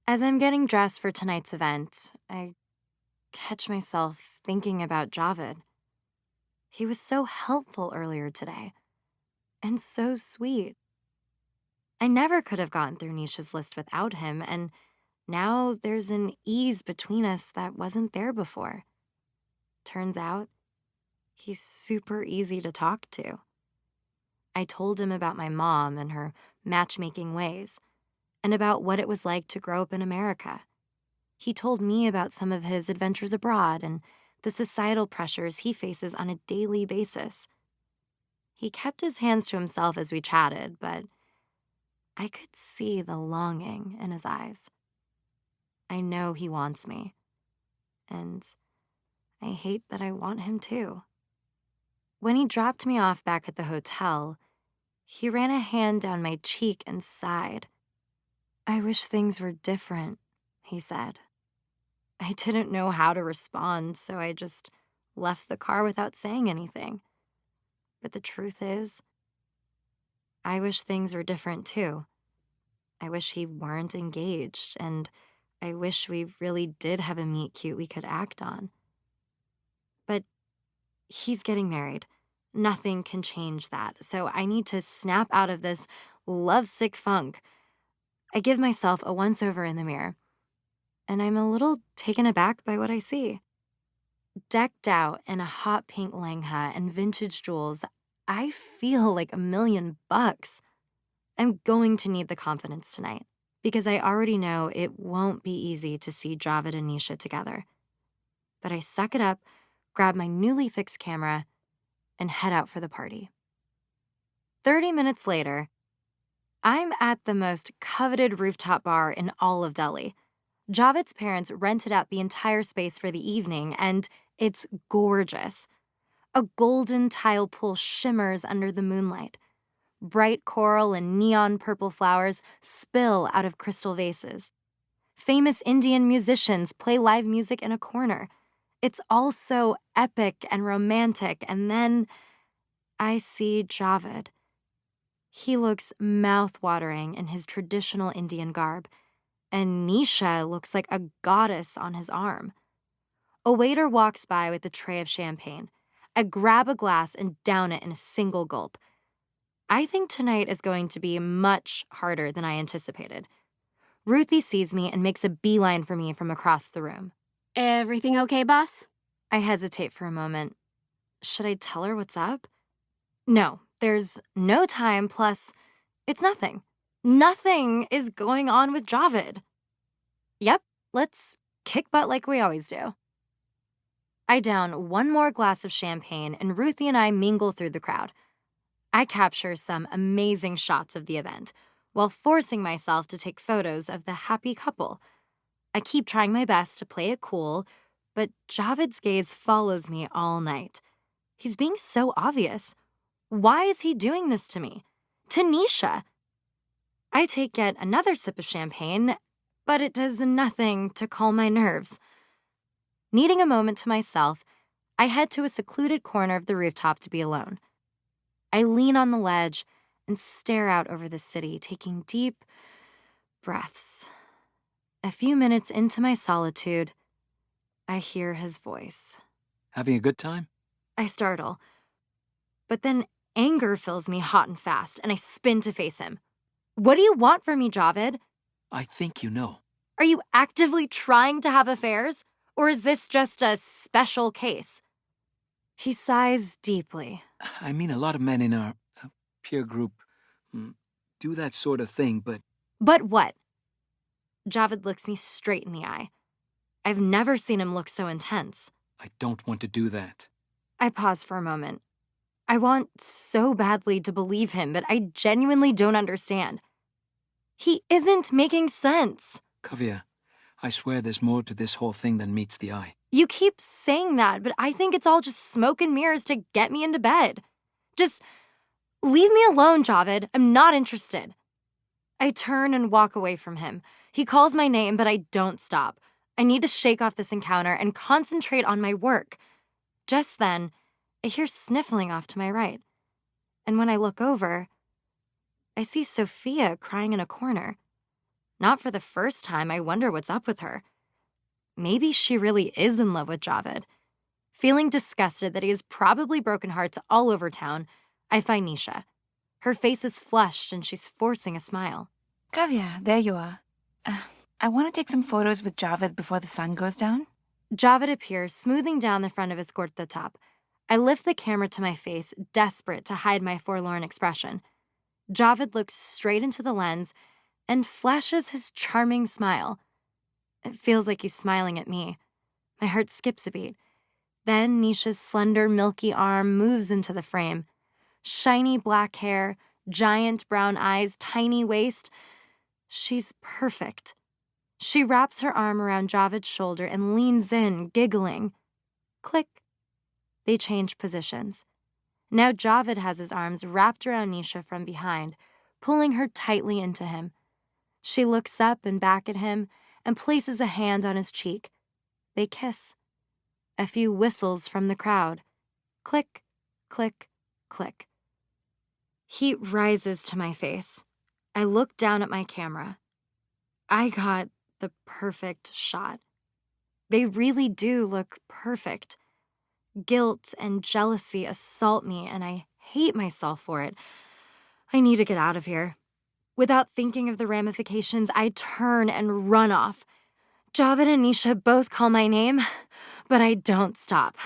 As I'm getting dressed for tonight's event, I catch myself thinking about Javed. He was so helpful earlier today, and so sweet. I never could have gotten through Nisha's list without him, and now there's an ease between us that wasn't there before. Turns out, he's super easy to talk to. I told him about my mom and her matchmaking ways, and about what it was like to grow up in America. He told me about some of his adventures abroad and the societal pressures he faces on a daily basis. He kept his hands to himself as we chatted, but I could see the longing in his eyes. I know he wants me, and I hate that I want him too. When he dropped me off back at the hotel, he ran a hand down my cheek and sighed. "I wish things were different," he said. I didn't know how to respond, so I just left the car without saying anything. But the truth is, I wish things were different too. I wish he weren't engaged, and I wish we really did have a meet cute we could act on. But he's getting married. Nothing can change that, so I need to snap out of this lovesick funk. I give myself a once-over in the mirror, and I'm a little taken aback by what I see. Decked out in a hot pink lehenga and vintage jewels, I feel like $1,000,000. I'm going to need the confidence tonight, because I already know it won't be easy to see Javed and Nisha together. But I suck it up, grab my newly fixed camera, and head out for the party. 30 minutes later, I'm at the most coveted rooftop bar in all of Delhi. Javed's parents rented out the entire space for the evening, and it's gorgeous. A golden tile pool shimmers under the moonlight. Bright coral and neon purple flowers spill out of crystal vases. Famous Indian musicians play live music in a corner. It's all so epic and romantic, and then I see Javed. He looks mouth-watering in his traditional Indian garb, and Nisha looks like a goddess on his arm. A waiter walks by with a tray of champagne. I grab a glass and down it in a single gulp. I think tonight is going to be much harder than I anticipated. Ruthie sees me and makes a beeline for me from across the room. Everything okay, boss? I hesitate for a moment. Should I tell her what's up? No, there's no time, plus, it's nothing. Nothing is going on with Javed. Yep, let's kick butt like we always do. I down one more glass of champagne, and Ruthie and I mingle through the crowd. I capture some amazing shots of the event, while forcing myself to take photos of the happy couple. I keep trying my best to play it cool, but Javed's gaze follows me all night. He's being so obvious. Why is he doing this to me? To Nisha? I take yet another sip of champagne, but it does nothing to calm my nerves. Needing a moment to myself, I head to a secluded corner of the rooftop to be alone. I lean on the ledge and stare out over the city, taking deep breaths. A few minutes into my solitude, I hear his voice. Having a good time? I startle, but then anger fills me hot and fast, and I spin to face him. What do you want from me, Javed? I think you know. Are you actively trying to have affairs, or is this just a special case? He sighs deeply. I mean, a lot of men in our peer group do that sort of thing, but... But what? Javed looks me straight in the eye. I've never seen him look so intense. I don't want to do that. I pause for a moment. I want so badly to believe him, but I genuinely don't understand. He isn't making sense. Kavya, I swear there's more to this whole thing than meets the eye. You keep saying that, but I think it's all just smoke and mirrors to get me into bed. Just leave me alone, Javed. I'm not interested. I turn and walk away from him. He calls my name, but I don't stop. I need to shake off this encounter and concentrate on my work. Just then, I hear sniffling off to my right. And when I look over, I see Sophia crying in a corner. Not for the first time, I wonder what's up with her. Maybe she really is in love with Javed. Feeling disgusted that he has probably broken hearts all over town, I find Nisha. Her face is flushed and she's forcing a smile. Kavya, there you are. I want to take some photos with Javed before the sun goes down. Javed appears, smoothing down the front of his kurta top. I lift the camera to my face, desperate to hide my forlorn expression. Javed looks straight into the lens and flashes his charming smile. It feels like he's smiling at me. My heart skips a beat. Then Nisha's slender, milky arm moves into the frame. Shiny black hair, giant brown eyes, tiny waist. She's perfect. She wraps her arm around Javed's shoulder and leans in, giggling. Click. They change positions. Now Javed has his arms wrapped around Nisha from behind, pulling her tightly into him. She looks up and back at him and places a hand on his cheek. They kiss. A few whistles from the crowd. Click, click, click. Heat rises to my face. I look down at my camera. I got the perfect shot. They really do look perfect. Guilt and jealousy assault me, and I hate myself for it. I need to get out of here. Without thinking of the ramifications, I turn and run off. Javed and Nisha both call my name, but I don't stop.